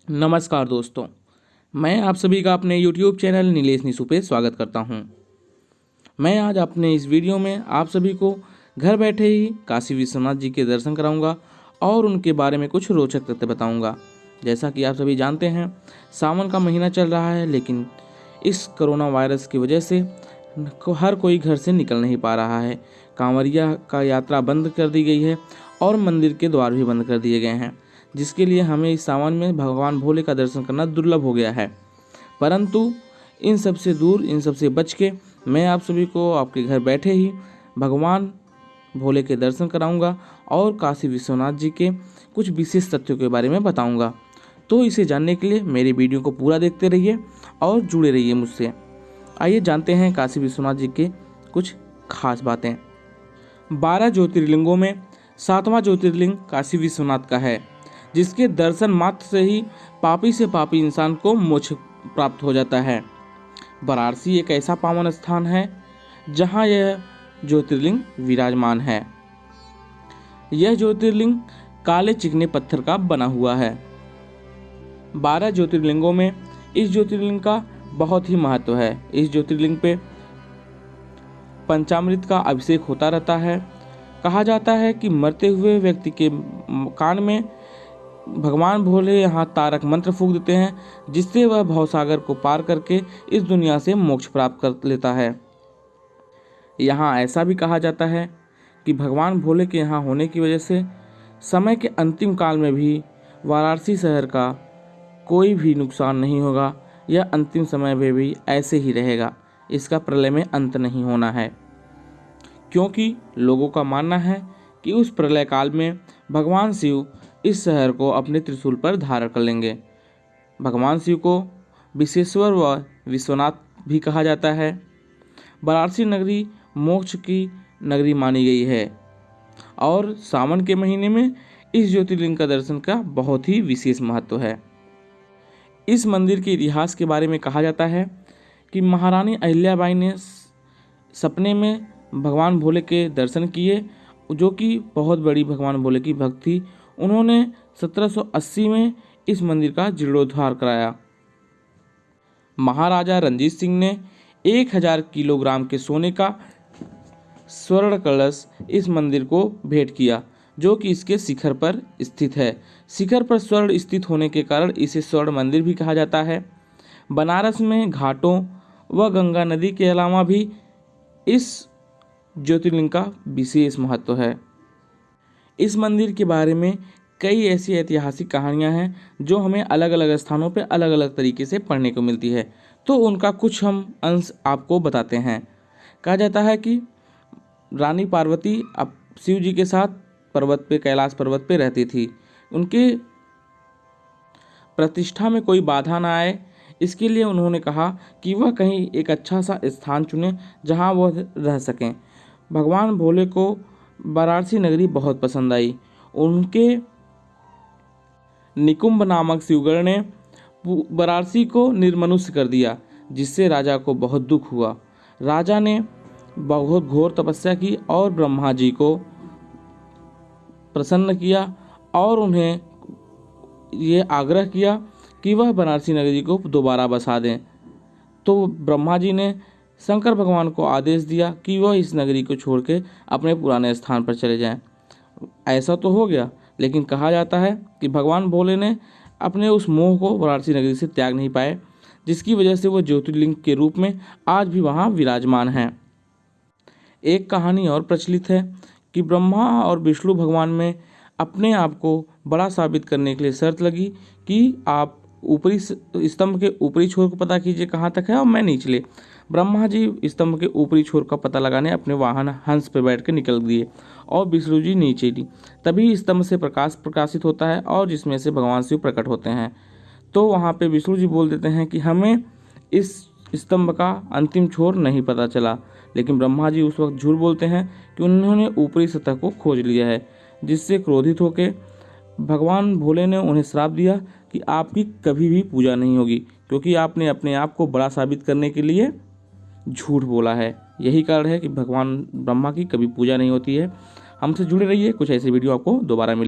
नमस्कार दोस्तों, मैं आप सभी का अपने YouTube चैनल नीलेश निशु पे स्वागत करता हूं। मैं आज अपने इस वीडियो में आप सभी को घर बैठे ही काशी विश्वनाथ जी के दर्शन कराऊंगा और उनके बारे में कुछ रोचक तथ्य बताऊंगा। जैसा कि आप सभी जानते हैं, सावन का महीना चल रहा है, लेकिन इस कोरोना वायरस की वजह से हर कोई घर से निकल नहीं पा रहा है। कांवरिया का यात्रा बंद कर दी गई है और मंदिर के द्वार भी बंद कर दिए गए हैं, जिसके लिए हमें इस सावन में भगवान भोले का दर्शन करना दुर्लभ हो गया है। परंतु इन सब से दूर, इन सब से बच के मैं आप सभी को आपके घर बैठे ही भगवान भोले के दर्शन कराऊंगा और काशी विश्वनाथ जी के कुछ विशेष तथ्यों के बारे में बताऊंगा। तो इसे जानने के लिए मेरी वीडियो को पूरा देखते रहिए और जुड़े रहिए मुझसे। आइए जानते हैं काशी विश्वनाथ जी के कुछ खास बातें। 12 ज्योतिर्लिंगों में 7वां ज्योतिर्लिंग काशी विश्वनाथ का है, जिसके दर्शन मात्र से ही पापी से पापी इंसान को मोक्ष प्राप्त हो जाता है। वाराणसी एक ऐसा पावन स्थान है जहां यह ज्योतिर्लिंग विराजमान है। यह ज्योतिर्लिंग काले चिकने पत्थर का बना हुआ है। 12 ज्योतिर्लिंगों में इस ज्योतिर्लिंग का बहुत ही महत्व है। इस ज्योतिर्लिंग पे पंचामृत का अभिषेक होता रहता है। कहा जाता है कि मरते हुए व्यक्ति के कान में भगवान भोले यहाँ तारक मंत्र फूंक देते हैं, जिससे वह भवसागर को पार करके इस दुनिया से मोक्ष प्राप्त कर लेता है। यहाँ ऐसा भी कहा जाता है कि भगवान भोले के यहाँ होने की वजह से समय के अंतिम काल में भी वाराणसी शहर का कोई भी नुकसान नहीं होगा। यह अंतिम समय में भी ऐसे ही रहेगा। इसका प्रलय में अंत नहीं होना है, क्योंकि लोगों का मानना है कि उस प्रलय काल में भगवान शिव इस शहर को अपने त्रिशूल पर धारण कर लेंगे। भगवान शिव को विश्वेश्वर व विश्वनाथ भी कहा जाता है। वाराणसी नगरी मोक्ष की नगरी मानी गई है और सावन के महीने में इस ज्योतिर्लिंग का दर्शन का बहुत ही विशेष महत्व है। इस मंदिर के इतिहास के बारे में कहा जाता है कि महारानी अहिल्याबाई ने सपने में भगवान भोले के दर्शन किए, जो कि बहुत बड़ी भगवान भोले की भक्त थी। उन्होंने 1780 में इस मंदिर का जीर्णोद्धार कराया। महाराजा रणजीत सिंह ने 1000 किलोग्राम के सोने का स्वर्ण कलश इस मंदिर को भेंट किया, जो कि इसके शिखर पर स्थित है। शिखर पर स्वर्ण स्थित होने के कारण इसे स्वर्ण मंदिर भी कहा जाता है। बनारस में घाटों व गंगा नदी के अलावा भी इस ज्योतिर्लिंग का विशेष महत्व है। इस मंदिर के बारे में कई ऐसी ऐतिहासिक कहानियां हैं जो हमें अलग अलग स्थानों पर अलग अलग तरीके से पढ़ने को मिलती है, तो उनका कुछ हम अंश आपको बताते हैं। कहा जाता है कि रानी पार्वती अब शिव जी के साथ पर्वत पे, कैलाश पर्वत पे रहती थी। उनके प्रतिष्ठा में कोई बाधा ना आए, इसके लिए उन्होंने कहा कि वह कहीं एक अच्छा सा स्थान चुने जहां वह रह सकें। भगवान भोले को वाराणसी नगरी बहुत पसंद आई। उनके निकुंभ नामक शिवगण ने वाराणसी को निर्मनुष्य कर दिया, जिससे राजा को बहुत दुख हुआ। राजा ने बहुत घोर तपस्या की और ब्रह्मा जी को प्रसन्न किया और उन्हें ये आग्रह किया कि वह वाराणसी नगरी को दोबारा बसा दें। तो ब्रह्मा जी ने शंकर भगवान को आदेश दिया कि वह इस नगरी को छोड़ के अपने पुराने स्थान पर चले जाएं। ऐसा तो हो गया, लेकिन कहा जाता है कि भगवान भोले ने अपने उस मोह को वाराणसी नगरी से त्याग नहीं पाए, जिसकी वजह से वो ज्योतिर्लिंग के रूप में आज भी वहाँ विराजमान हैं। एक कहानी और प्रचलित है कि ब्रह्मा और विष्णु भगवान में अपने आप को बड़ा साबित करने के लिए शर्त लगी कि आप ऊपरी स्तंभ के ऊपरी छोर को पता कीजिए कहाँ तक है और मैं निचले। ब्रह्मा जी स्तंभ के ऊपरी छोर का पता लगाने अपने वाहन हंस पर बैठ कर निकल दिए और विष्णु जी नीचे ली। तभी स्तंभ से प्रकाश प्रकाशित होता है और जिसमें से भगवान शिव प्रकट होते हैं। तो वहाँ पे विष्णु जी बोल देते हैं कि हमें इस स्तंभ का अंतिम छोर नहीं पता चला, लेकिन ब्रह्मा जी उस वक्त झूठ बोलते हैं कि उन्होंने ऊपरी सतह को खोज लिया है, जिससे क्रोधित होकर भगवान भोले ने उन्हें श्राप दिया कि आपकी कभी भी पूजा नहीं होगी, क्योंकि आपने अपने आप को बड़ा साबित करने के लिए झूठ बोला है। यही कारण है कि भगवान ब्रह्मा की कभी पूजा नहीं होती है। हमसे जुड़े रहिए, कुछ ऐसी वीडियो आपको दोबारा मिले।